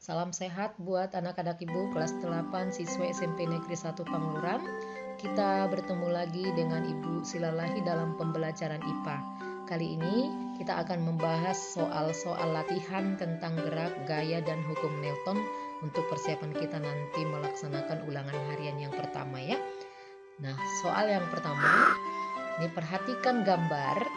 Salam sehat buat anak-anak Ibu kelas 8 siswa SMP Negeri 1 Pangururan. Kita bertemu lagi dengan Ibu Silalahi dalam pembelajaran IPA. Kali ini kita akan membahas soal-soal latihan tentang gerak, gaya, dan hukum Newton untuk persiapan kita nanti melaksanakan ulangan harian yang pertama ya. Nah, soal yang pertama, ini perhatikan gambar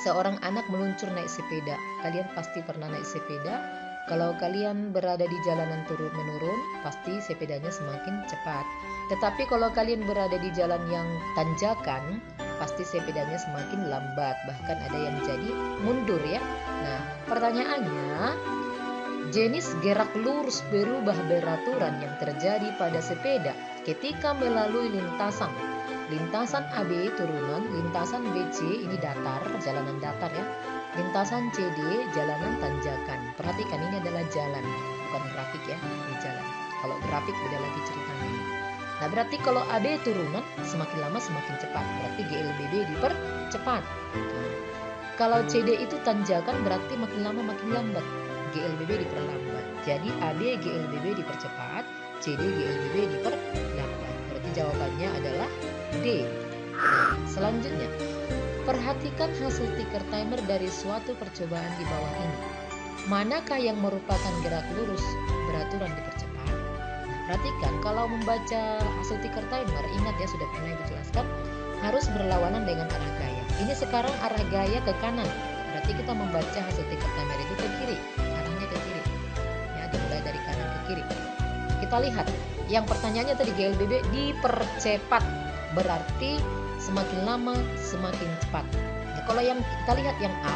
seorang anak meluncur naik sepeda. Kalian pasti pernah naik sepeda. Kalau kalian berada di jalanan turun-menurun, pasti sepedanya semakin cepat. Tetapi kalau kalian berada di jalan yang tanjakan, pasti sepedanya semakin lambat. Bahkan ada yang jadi mundur ya. Nah, pertanyaannya, jenis gerak lurus berubah beraturan yang terjadi pada sepeda ketika melalui lintasan. Lintasan AB turunan, lintasan BC ini datar, jalanan datar ya. Lintasan CD jalanan tanjakan. Perhatikan ini adalah jalan, bukan grafik ya, ini jalan. Kalau grafik beda lagi ceritanya. Nah, berarti kalau AB turunan semakin lama semakin cepat, berarti GLBB dipercepat. Nah, kalau CD itu tanjakan berarti makin lama makin lambat, GLBB diperlambat. Jadi AB GLBB dipercepat, CD GLBB diperlambat. Berarti jawabannya adalah D. Nah, selanjutnya, perhatikan hasil ticker timer dari suatu percobaan di bawah ini. Manakah yang merupakan gerak lurus beraturan dipercepat? Nah, perhatikan kalau membaca hasil ticker timer, ingat ya sudah pernah Ibu jelaskan, harus berlawanan dengan arah gaya. Ini sekarang arah gaya ke kanan, berarti kita membaca hasil ticker timer itu ke kiri, arahnya ke kiri. Ya, dimulai dari kanan ke kiri. Kita lihat, yang pertanyaannya tadi GLBB dipercepat, berarti semakin lama semakin cepat. Nah, kalau yang kita lihat yang A,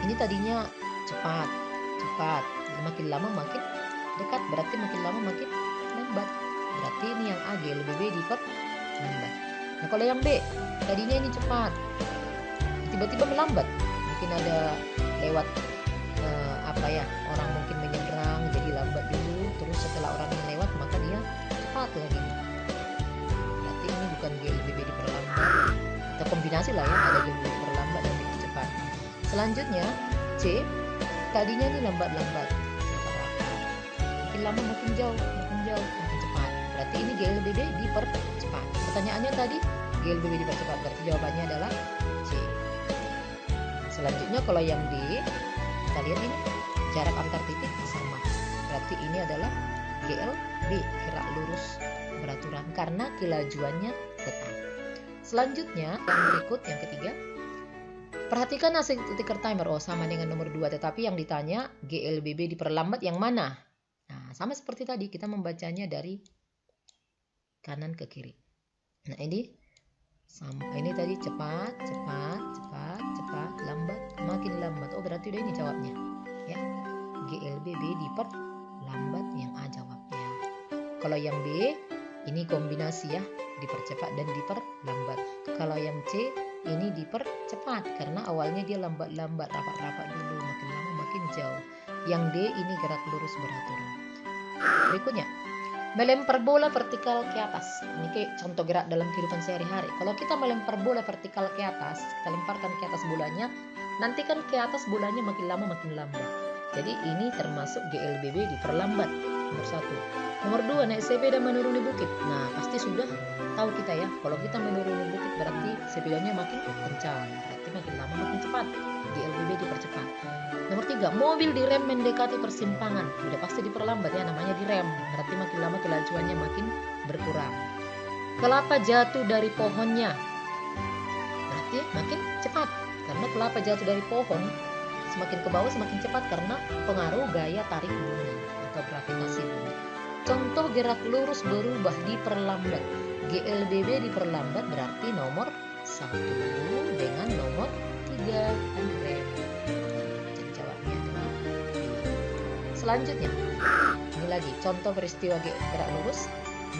ini tadinya cepat, makin lama makin dekat, berarti makin lama makin lambat. Berarti ini yang A GLBB diperlambat. Nah, kalau yang B, tadinya ini cepat, tiba-tiba melambat. Mungkin ada lewat orang mungkin menyeberang, jadi lambat dulu, terus setelah orang yang lewat maka dia cepat lagi. Berarti ini bukan GLBB diperlambat, atau kombinasi lah ya, ada GLBB diperlambat dan dipercepat. Selanjutnya C, tadinya ini lambat-lambat, makin lama makin jauh, makin cepat. Berarti ini GLBB dipercepat. Pertanyaannya tadi GLBB dipercepat, berarti jawabannya adalah C. Selanjutnya kalau yang D, kita lihat ini jarak antar titik sama, berarti ini adalah GLB, gerak lurus beraturan karena kelajuannya tetap. Selanjutnya yang berikut, yang ketiga, perhatikan hasil ticker timer. Oh, sama dengan nomor 2, tetapi yang ditanya GLBB diperlambat yang mana? Nah, sama seperti tadi, kita membacanya dari kanan ke kiri. Nah, ini sama, ini tadi cepat, lambat, makin lambat. Oh, berarti udah ini jawabnya ya, GLBB diperlambat, yang A jawabnya. Kalau yang B, ini kombinasi ya, dipercepat dan diperlambat. Kalau yang C, ini dipercepat karena awalnya dia lambat-lambat, rapat-rapat dulu, makin lama makin jauh. Yang D, ini gerak lurus beraturan. Berikutnya, melempar bola vertikal ke atas. Ini kayak contoh gerak dalam kehidupan sehari-hari. Kalau kita melempar bola vertikal ke atas, kita lemparkan ke atas bolanya, nanti kan ke atas bolanya makin lama makin lambat. Jadi ini termasuk GLBB diperlambat, nomor 1. Nomor 2, naik sepeda menuruni bukit. Nah, pasti sudah tahu kita ya, kalau kita menuruni bukit berarti sepedanya makin kencang, berarti makin lama makin cepat, GLBB dipercepat. Nomor 3, mobil direm mendekati persimpangan. Udah pasti diperlambat ya, namanya direm, berarti makin lama kelajuannya makin berkurang. Kelapa jatuh dari pohonnya, berarti makin cepat karena kelapa jatuh dari pohon semakin ke bawah semakin cepat karena pengaruh gaya tarik bumi atau gravitasi bumi. Contoh gerak lurus berubah diperlambat, GLBB diperlambat berarti nomor 1 dengan nomor 3 rem. Jadi jawabnya adalah B. Selanjutnya, ini lagi contoh peristiwa gerak lurus,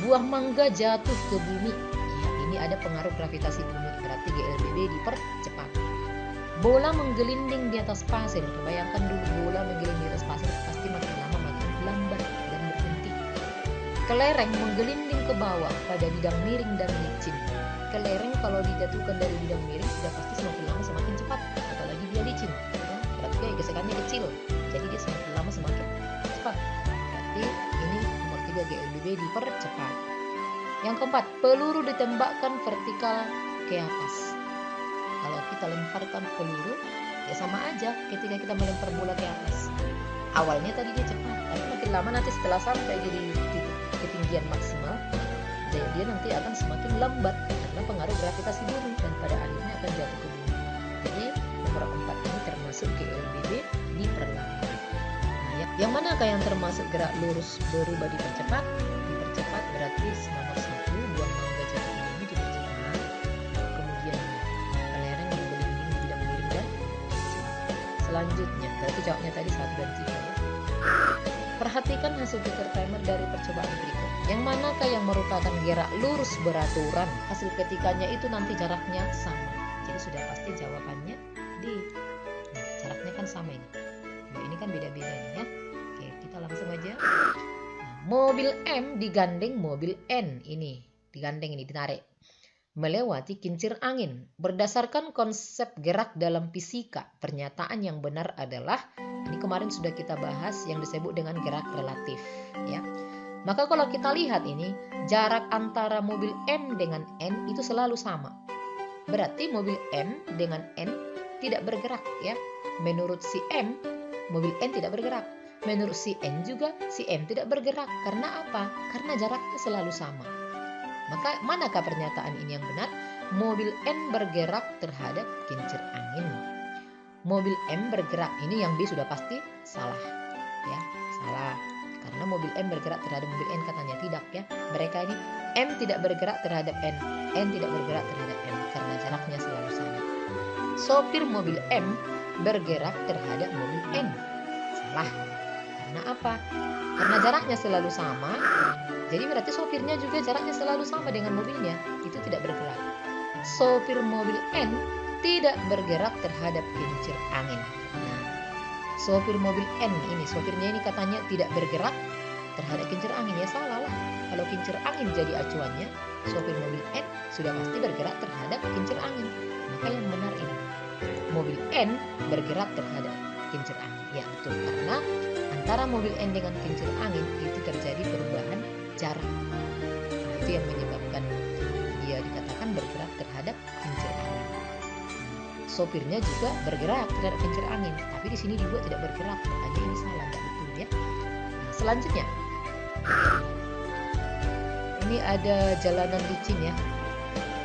buah mangga jatuh ke bumi. Ya, ini ada pengaruh gravitasi bumi, berarti GLBB dipercepat. Bola menggelinding di atas pasir. Bayangkan dulu bola menggelinding di atas pasir, pasti makin lama makin lambat dan berhenti. Kelereng menggelinding ke bawah pada bidang miring dan licin. Kelereng kalau dijatuhkan dari bidang miring sudah pasti semakin lama semakin cepat, apalagi dia licin ya, berarti gesekannya kecil, jadi dia semakin lama semakin cepat. juga GLBB dipercepat. Yang keempat, peluru ditembakkan vertikal ke atas. Kalau kita lemparkan peluru, ya sama aja ketika kita melempar bola ke atas. Awalnya tadi dia cepat, tapi makin lama nanti setelah sampai di titik ketinggian maksimal, dia nanti akan semakin lambat karena pengaruh gravitasi bumi dan pada akhirnya akan jatuh ke bumi. Jadi nomor 4 ini termasuk GLBB diperlambat. Nah, yang manakah yang termasuk gerak lurus berubah dipercepat? Dipercepat berarti nomor 1, buah mangga jatuh ini dipercepat. Kemudian kelereng bergelinding di bidang miring dan selanjutnya, berarti jawabnya tadi 1 dan 3 ya. Perhatikan hasil Peter timer dari percobaan berikut. Yang manakah yang merupakan gerak lurus beraturan? Hasil ketikannya itu nanti jaraknya sama. Jadi sudah pasti jawabannya D. Nah, jaraknya kan sama ini. Nah, ini kan beda-beda ini ya. Oke, kita langsung aja. Nah, mobil M digandeng mobil N ini. Digandeng ini, ditarik. Melewati kincir angin. Berdasarkan konsep gerak dalam fisika, pernyataan yang benar adalah, ini kemarin sudah kita bahas yang disebut dengan gerak relatif ya. Maka kalau kita lihat ini, jarak antara mobil M dengan N itu selalu sama. Berarti mobil M dengan N tidak bergerak ya. Menurut si M, mobil N tidak bergerak. Menurut si N juga, si M tidak bergerak. Karena apa? Karena jaraknya selalu sama. Maka manakah pernyataan ini yang benar? Mobil N bergerak terhadap kincir angin. Mobil M bergerak, ini yang B sudah pasti salah ya, salah. Karena mobil M bergerak terhadap mobil N, katanya tidak ya. Mereka ini M tidak bergerak terhadap N tidak bergerak terhadap M karena jaraknya selalu sama. Sopir mobil M bergerak terhadap mobil N. Salah. Karena apa? Karena jaraknya selalu sama. Jadi berarti sopirnya juga jaraknya selalu sama dengan mobilnya, itu tidak bergerak. Sopir mobil N tidak bergerak terhadap kincir angin. Nah, sopir mobil N ini, sopirnya ini katanya tidak bergerak terhadap kincir angin, ya salah lah. Kalau kincir angin jadi acuannya, sopir mobil N sudah pasti bergerak terhadap kincir angin. Maka yang benar ini, mobil N bergerak terhadap kincir angin. Ya betul, karena antara mobil N dengan kincir angin itu terjadi perubahan jarak. Nah, itu yang menyebabkan dia dikatakan bergerak terhadap kincir angin. Sopirnya juga bergerak terhadap kincir angin, tapi di sini juga tidak bergerak. Makanya ini salah, tidak betul ya. Nah, selanjutnya, ini ada jalanan licin ya,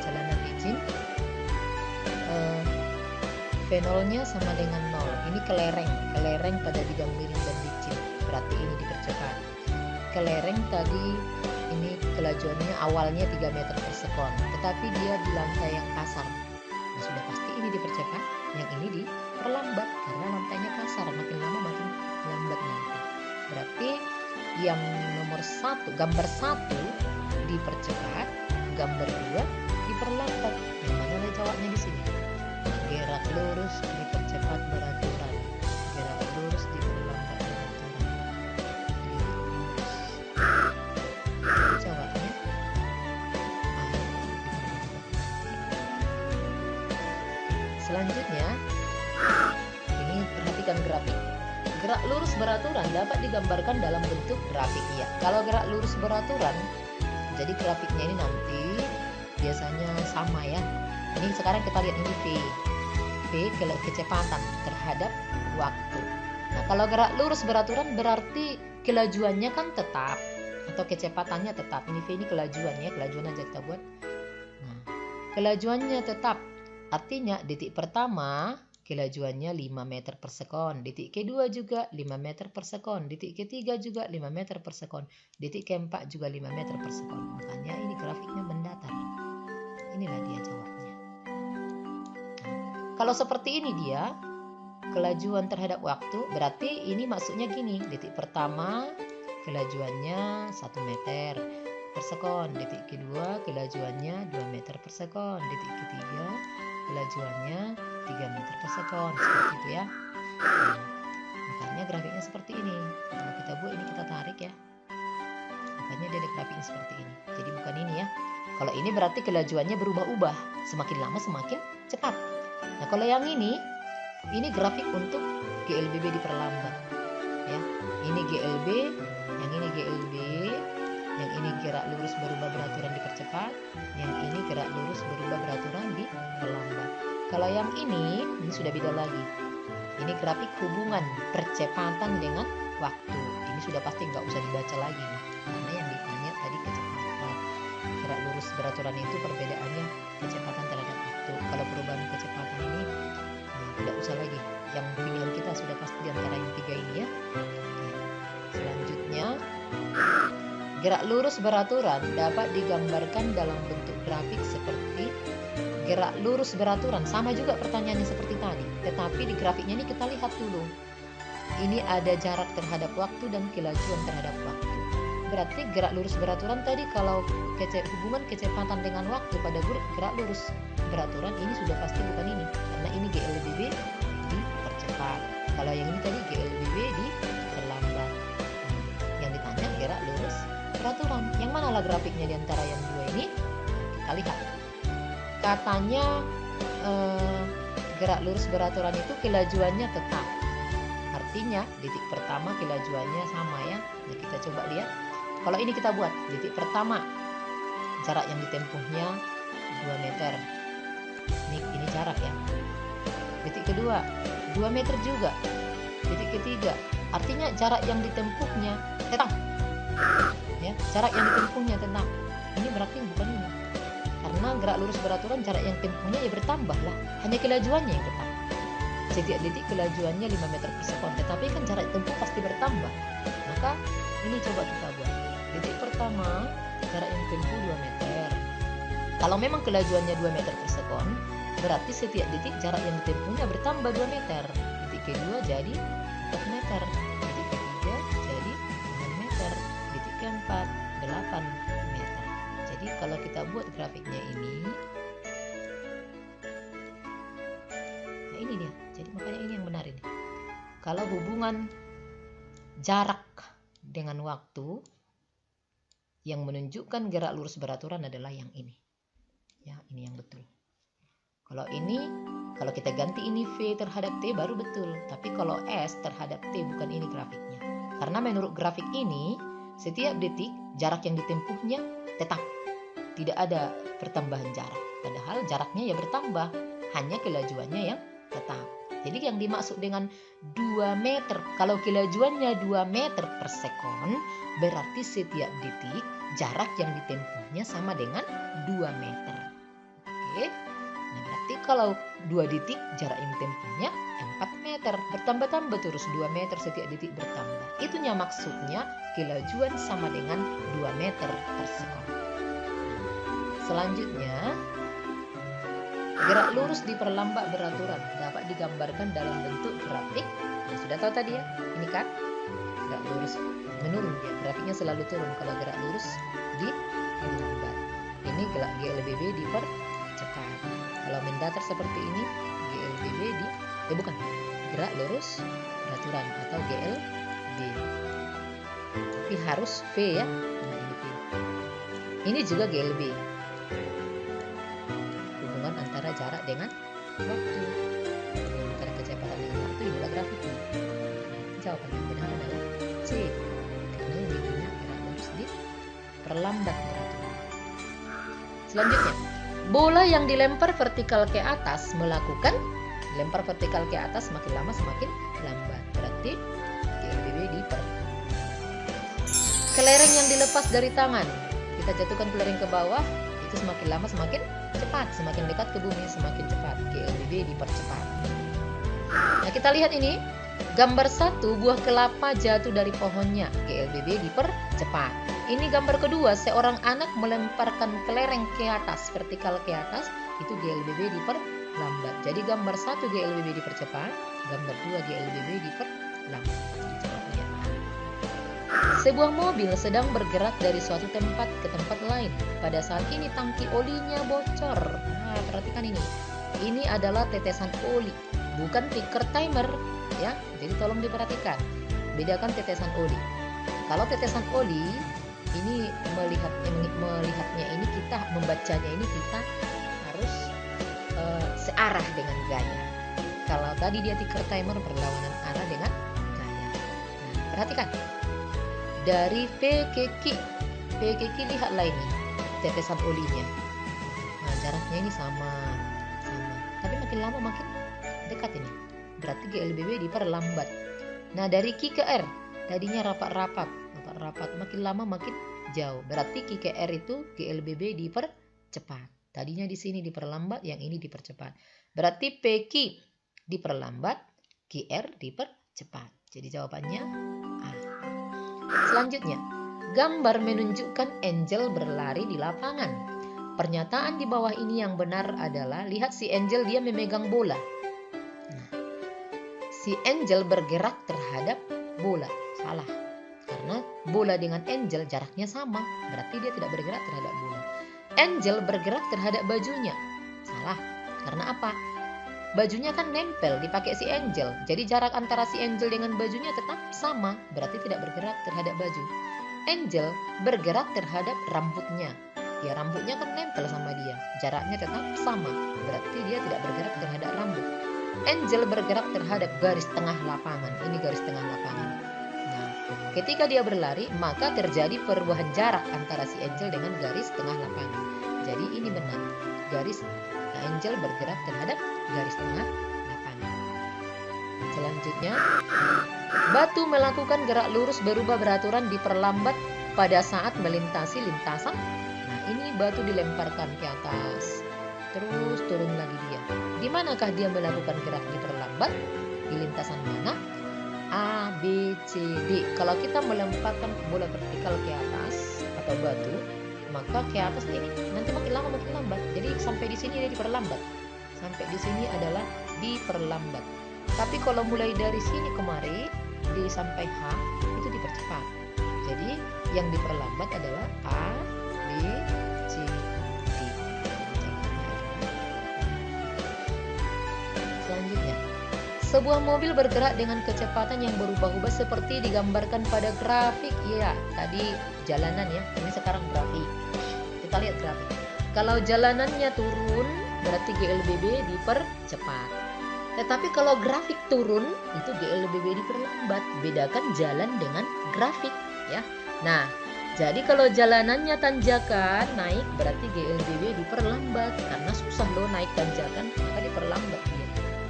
jalanan licin. V0-nya sama dengan 0. Ini kelereng pada bidang miring dan licin. Berarti ini dipercepat. Kelereng tadi ini kelajuannya awalnya 3 meter per sekon, tetapi dia di lantai yang kasar. Nah, sudah pasti ini dipercepat, yang ini diperlambat karena lantainya kasar, makin lama makin lambat nanti. Berarti yang nomor 1, gambar 1 dipercepat, gambar 2 diperlambat. Yang mana jawabnya di sini? Gerak lurus dipercepat beraturan, gerak lurus diperlambat beraturan. Jawabnya selanjutnya, ini perhatikan grafik. Gerak lurus beraturan dapat digambarkan dalam bentuk grafik ya. Kalau gerak lurus beraturan, jadi grafiknya ini nanti biasanya sama ya. Ini sekarang kita lihat ini V kecepatan terhadap waktu. Nah, kalau gerak lurus beraturan berarti kelajuannya kan tetap atau kecepatannya tetap. Ini V ini kelajuan ya, kelajuan aja kita buat. Nah, kelajuannya tetap. Artinya detik pertama kelajuannya 5 meter per sekon, detik kedua juga 5 meter per sekon, detik ketiga juga 5 meter per sekon, detik keempat juga 5 meter per sekon. Makanya ini grafiknya mendatar. Inilah dia jawabnya. Kalau seperti ini dia, kelajuan terhadap waktu, berarti ini maksudnya gini, detik pertama kelajuannya 1 meter per sekon, detik kedua kelajuannya 2 meter per sekon, detik ketiga kelajuannya 3 meter per sekon, seperti itu ya. Nah, makanya grafiknya seperti ini. Kalau kita buat ini, kita tarik ya, makanya dia ada grafiknya seperti ini. Jadi bukan ini ya. Kalau ini berarti kelajuannya berubah-ubah, semakin lama semakin cepat. Nah, kalau yang ini grafik untuk GLBB diperlambat ya. Ini GLB, yang ini GLB, gerak lurus berubah beraturan dipercepat, yang ini gerak lurus berubah beraturan diperlambat. Kalau yang ini sudah beda lagi. Ini grafik hubungan percepatan dengan waktu. Ini sudah pasti nggak usah dibaca lagi nih, karena yang ditanya tadi kecepatan. Gerak lurus beraturan itu perbedaannya kecepatan terhadap waktu. Kalau perubahan kecepatan ini tidak usah lagi. Yang pilihan kita sudah pasti di antara yang tiga ini ya. Selanjutnya, gerak lurus beraturan dapat digambarkan dalam bentuk grafik seperti gerak lurus beraturan. Sama juga pertanyaannya seperti tadi, tetapi di grafiknya ini kita lihat dulu. Ini ada jarak terhadap waktu dan kelajuan terhadap waktu. Berarti gerak lurus beraturan tadi kalau hubungan kecepatan dengan waktu pada gerak lurus beraturan ini sudah pasti bukan ini, karena ini GLBB dipercepat. Kalau yang ini tadi GLBB diperlambat. Yang ditanya gerak lurus beraturan. Yang manalah grafiknya di antara yang dua ini? Kita lihat. Katanya gerak lurus beraturan itu kelajuannya tetap. Artinya titik pertama kelajuannya sama ya. Nah, kita coba lihat. Kalau ini kita buat titik pertama, jarak yang ditempuhnya 2 meter. Ini jarak ya. Titik kedua 2 meter juga. Titik ketiga, artinya jarak yang ditempuhnya tetap. Ya, jarak yang ditempuhnya tetap. Ini berarti bukan ini. Karena gerak lurus beraturan jarak yang tempuhnya ya bertambah lah. Hanya kelajuannya yang tetap. Setiap detik kelajuannya 5 meter per sekon. Tetapi kan jarak tempuh pasti bertambah. Maka ini coba kita buat. Detik pertama jarak yang tempuh 2 meter. Kalau memang kelajuannya 2 meter per sekon, berarti setiap detik jarak yang ditempuhnya bertambah 2 meter. Detik kedua jadi 4 meter. Detik ketiga jadi 6 meter. Detik keempat 8 meter. Jadi kalau kita buat grafiknya ini, nah ini dia. Jadi makanya ini yang benar ini. Kalau hubungan jarak dengan waktu yang menunjukkan gerak lurus beraturan adalah yang ini. Ya, ini yang betul. Kalau ini, kalau kita ganti ini V terhadap T baru betul. Tapi kalau S terhadap T bukan ini grafiknya. Karena menurut grafik ini, setiap detik jarak yang ditempuhnya tetap. Tidak ada pertambahan jarak. Padahal jaraknya ya bertambah. Hanya kelajuannya yang tetap. Jadi yang dimaksud dengan 2 meter, kalau kelajuannya 2 meter per sekon, berarti setiap detik jarak yang ditempuhnya sama dengan 2 meter. Oke. Nah, berarti kalau 2 detik jarak yang ditempuhnya 4 meter. Bertambah-tambah terus 2 meter setiap detik bertambah. Itunya maksudnya kelajuan sama dengan 2 meter per sekon. Selanjutnya, gerak lurus diperlambat beraturan dapat digambarkan dalam bentuk grafik. Nah, sudah tahu tadi ya, ini kan gerak lurus menurun ya, grafiknya selalu turun kalau gerak lurus diperlambat. Ini gerak GLBB dipercepat. Kalau mendatar seperti ini, GLBB bukan, gerak lurus beraturan atau GLB. Tapi harus V ya. Nah, ini V. Ini juga GLB. Antara jarak dengan waktu, antara kecepatan dengan waktu, inilah grafiknya. Jawaban yang benar adalah C, karena yang ditanya gerak lurus diperlambat beraturan. Selanjutnya, bola yang dilempar vertikal ke atas melakukan lempar vertikal ke atas semakin lama semakin lambat. Berarti GLBB diperlambat. Kelereng yang dilepas dari tangan, kita jatuhkan kelereng ke bawah, itu semakin lama semakin cepat, semakin dekat ke bumi semakin cepat. GLBB dipercepat. Nah, kita lihat ini gambar 1, buah kelapa jatuh dari pohonnya, GLBB dipercepat. Ini gambar kedua, seorang anak melemparkan kelereng ke atas, vertikal ke atas, itu GLBB diperlambat. Jadi gambar 1 GLBB dipercepat, gambar 2 GLBB diperlambat. Sebuah mobil sedang bergerak dari suatu tempat ke tempat lain. Pada saat ini tangki olinya bocor. Nah, perhatikan ini. Ini adalah tetesan oli, bukan ticker timer, ya. Jadi tolong diperhatikan. Bedakan tetesan oli. Kalau tetesan oli, ini melihatnya ini kita membacanya ini kita harus searah dengan gaya. Kalau tadi dia ticker timer berlawanan arah dengan gaya. Nah, perhatikan. Dari V ke Q, Kiki lihatlah ini tetesan olinya. Nah, jaraknya ini sama. Tapi makin lama makin dekat ini. Berarti GLBB diperlambat. Nah, dari Q ke R tadinya rapat-rapat, makin lama makin jauh. Berarti Q ke R itu GLBB dipercepat. Tadinya di sini diperlambat, yang ini dipercepat. Berarti PQ diperlambat, QR dipercepat. Jadi jawabannya A. Selanjutnya, gambar menunjukkan Angel berlari di lapangan. Pernyataan di bawah ini yang benar adalah, lihat si Angel dia memegang bola. Si Angel bergerak terhadap bola. Salah. Karena bola dengan Angel jaraknya sama. Berarti dia tidak bergerak terhadap bola. Angel bergerak terhadap bajunya. Salah. Karena apa? Bajunya kan nempel dipakai si Angel. Jadi jarak antara si Angel dengan bajunya tetap sama. Berarti tidak bergerak terhadap baju. Angel bergerak terhadap rambutnya. Ya, rambutnya kan nempel sama dia. Jaraknya tetap sama. Berarti dia tidak bergerak terhadap rambut. Angel bergerak terhadap garis tengah lapangan. Ini garis tengah lapangan. Nah, ketika dia berlari, maka terjadi perubahan jarak antara si Angel dengan garis tengah lapangan. Jadi ini benar. Angel bergerak terhadap garis tengah lapangan. Selanjutnya, batu melakukan gerak lurus berubah beraturan diperlambat pada saat melintasi lintasan. Nah, ini batu dilemparkan ke atas, terus turun lagi dia. Di manakah dia melakukan gerak diperlambat? Di lintasan mana? A, B, C, D. Kalau kita melemparkan bola vertikal ke atas atau batu, maka ke atas ini nanti makin lama makin lambat. Jadi sampai di sini dia diperlambat. Sampai di sini adalah diperlambat. Tapi kalau mulai dari sini kemari di sampai H itu dipercepat. Jadi yang diperlambat adalah A, B, C, D. Selanjutnya, sebuah mobil bergerak dengan kecepatan yang berubah-ubah seperti digambarkan pada grafik. Ya, tadi jalanan ya, ini sekarang grafik. Kita lihat grafik. Kalau jalanannya turun, berarti GLBB dipercepat. Tetapi kalau grafik turun, itu GLBB diperlambat. Bedakan jalan dengan grafik ya. Nah, jadi kalau jalanannya tanjakan naik, berarti GLBB diperlambat karena susah loh naik tanjakan, maka diperlambat dia.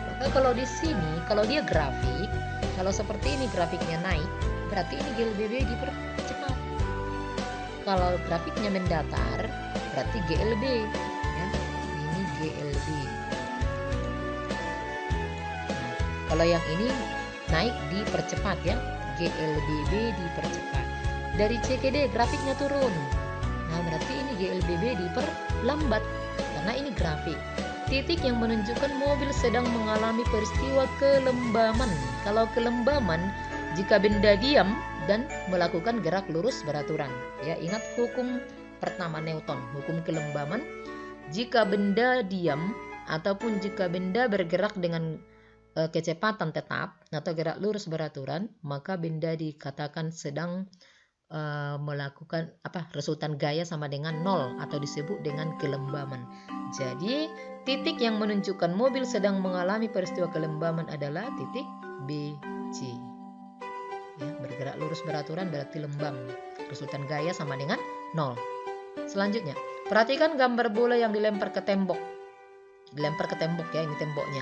Maka kalau di sini, kalau dia grafik, kalau seperti ini grafiknya naik, berarti ini GLBB dipercepat. Kalau grafiknya mendatar, berarti GLB ya. Ini GLB. Nah, kalau yang ini naik dipercepat ya, GLBB dipercepat. Dari C ke D grafiknya turun. Nah, berarti ini GLBB diperlambat karena ini grafik. Titik yang menunjukkan mobil sedang mengalami peristiwa kelembaman. Kalau kelembaman, jika benda diam dan melakukan gerak lurus beraturan. Ya, ingat hukum pertama Newton, hukum kelembaman. Jika benda diam ataupun jika benda bergerak dengan kecepatan tetap atau gerak lurus beraturan, maka benda dikatakan sedang melakukan resultan gaya sama dengan 0 atau disebut dengan kelembaman. Jadi titik yang menunjukkan mobil sedang mengalami peristiwa kelembaman adalah titik BC. Ya, bergerak lurus beraturan berarti lembam. Resultan gaya sama dengan 0. Selanjutnya, perhatikan gambar bola yang dilempar ke tembok. Dilempar ke tembok ya, ini temboknya.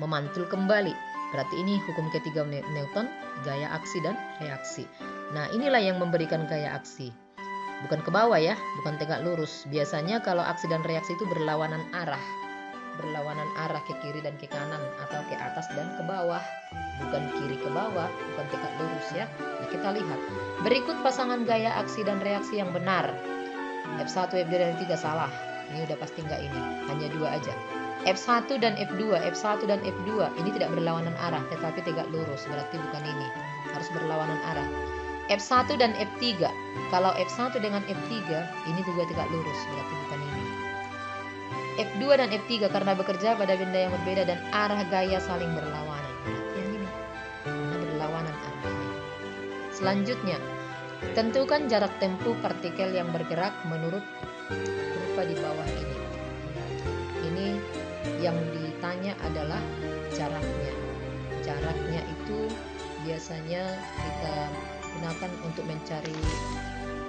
Memantul kembali. Berarti ini hukum ketiga Newton, gaya aksi dan reaksi. Nah, inilah yang memberikan gaya aksi. Bukan ke bawah ya, bukan tegak lurus. Biasanya kalau aksi dan reaksi itu berlawanan arah. Berlawanan arah ke kiri dan ke kanan atau ke atas dan ke bawah. Bukan kiri ke bawah, bukan tegak lurus ya. Nah, kita lihat. Berikut pasangan gaya aksi dan reaksi yang benar. F1, F2 dan F3 salah. Ini udah pasti enggak ini. Hanya 2 aja. F1 dan F2, F1 dan F2 ini tidak berlawanan arah tetapi tegak lurus, berarti bukan ini. Harus berlawanan arah. F1 dan F3. Kalau F1 dengan F3 ini juga tegak lurus, berarti bukan ini. F2 dan F3 karena bekerja pada benda yang berbeda dan arah gaya saling berlawanan. Berarti yang ini. Karena berlawanan arahnya. Selanjutnya, tentukan jarak tempuh partikel yang bergerak menurut rupa di bawah ini. Ini yang ditanya adalah jaraknya. Jaraknya itu biasanya kita gunakan untuk mencari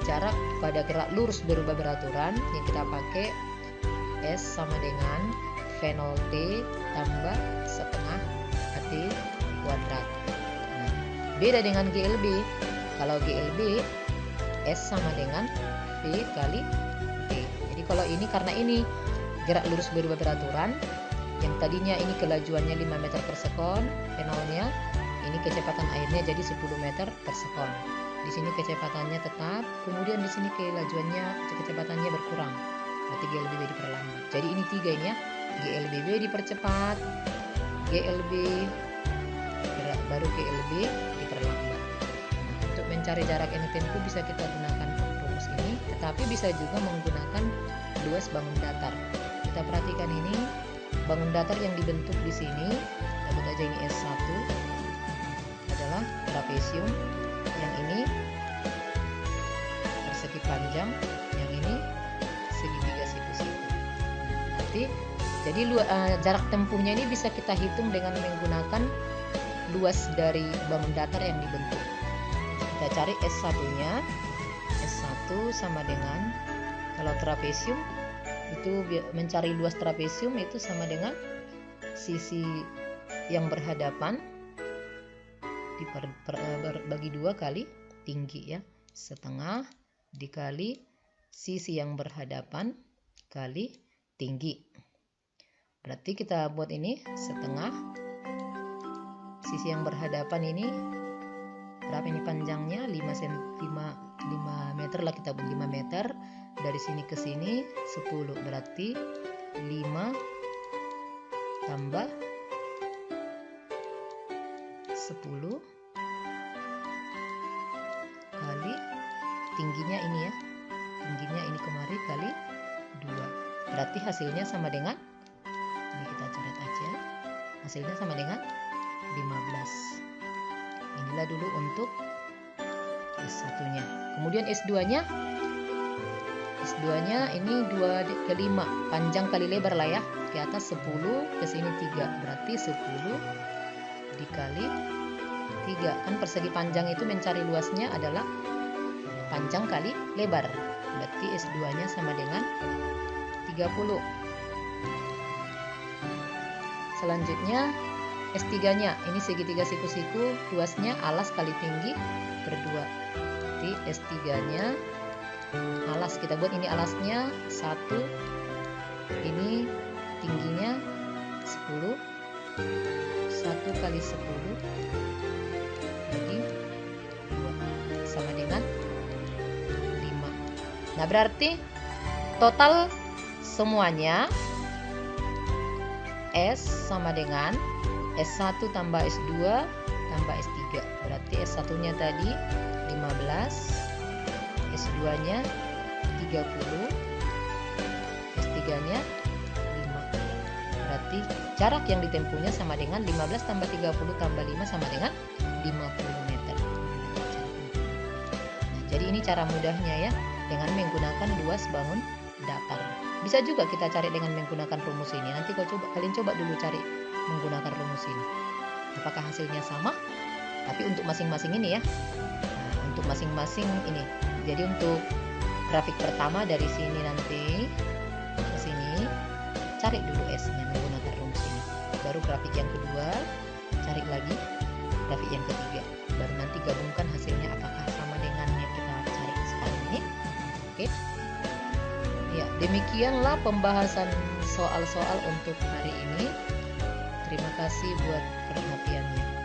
jarak pada gerak lurus berubah beraturan yang kita pakai S sama dengan V0T tambah setengah AT kuadrat. Nah, beda dengan GLB. Kalau GLB S sama dengan V kali T. Jadi kalau ini karena ini gerak lurus berubah beraturan, yang tadinya ini kelajuannya 5 meter per sekon, V0-nya, ini kecepatan airnya jadi 10 meter per sekon. Di sini kecepatannya tetap, kemudian di sini kecepatannya berkurang. Berarti GLBB diperlambat. Jadi ini 3 ini ya. GLBB dipercepat, GLB baru GLB diperlambat. Nah, untuk mencari jarak yang ditempuh bisa kita gunakan rumus ini, tetapi bisa juga menggunakan luas bangun datar. Kita perhatikan ini bangun datar yang dibentuk di sini, sebut aja ini S1 adalah trapesium, yang ini persegi panjang, yang ini segitiga siku-siku. Jadi jarak tempuhnya ini bisa kita hitung dengan menggunakan luas dari bangun datar yang dibentuk. Kita cari S1-nya. S1 sama dengan, kalau trapesium itu mencari luas trapesium itu sama dengan sisi yang berhadapan bagi 2 kali tinggi ya, setengah dikali sisi yang berhadapan kali tinggi. Berarti kita buat ini setengah sisi yang berhadapan ini berapa ini panjangnya, 5 meter lah, kita buat 5 meter. Dari sini ke sini 10, berarti 5 tambah 10 kali tingginya ini ya, tingginya ini kemari kali 2, berarti hasilnya sama dengan, ini kita coret aja, hasilnya sama dengan 15. Inilah dulu untuk S1-nya. Kemudian S2-nya ini 2 ke 5, panjang kali lebar lah ya. Ke atas 10, ke sini 3, berarti 10 dikali 3. Kan persegi panjang itu mencari luasnya adalah panjang kali lebar. Berarti S2-nya sama dengan 30. Selanjutnya S3-nya, ini segitiga siku-siku, luasnya alas kali tinggi per 2. Berarti S3-nya alas, kita buat ini alasnya 1, ini tingginya 10, 1 kali 10 bagi 2 sama dengan 5. Nah, berarti total semuanya S sama dengan S1 tambah S2 tambah S3. Berarti S1-nya tadi 15, S2-nya 30, S3-nya 5. Berarti jarak yang ditempuhnya sama dengan 15 tambah 30 tambah 5 sama dengan 50 meter. Nah, jadi ini cara mudahnya ya, dengan menggunakan luas bangun datar. Bisa juga kita cari dengan menggunakan rumus ini. Nanti kalian coba dulu cari menggunakan rumus ini. Apakah hasilnya sama? Tapi untuk masing-masing ini ya. Nah, untuk masing-masing ini. Jadi untuk grafik pertama dari sini nanti ke sini, cari dulu S-nya menggunakan rumus ini. Baru grafik yang kedua, cari lagi grafik yang ketiga. Baru nanti gabungkan hasilnya apakah sama dengan yang kita cari sekarang ini. Oke. Ya, demikianlah pembahasan soal-soal untuk hari ini. Terima kasih buat perhatiannya.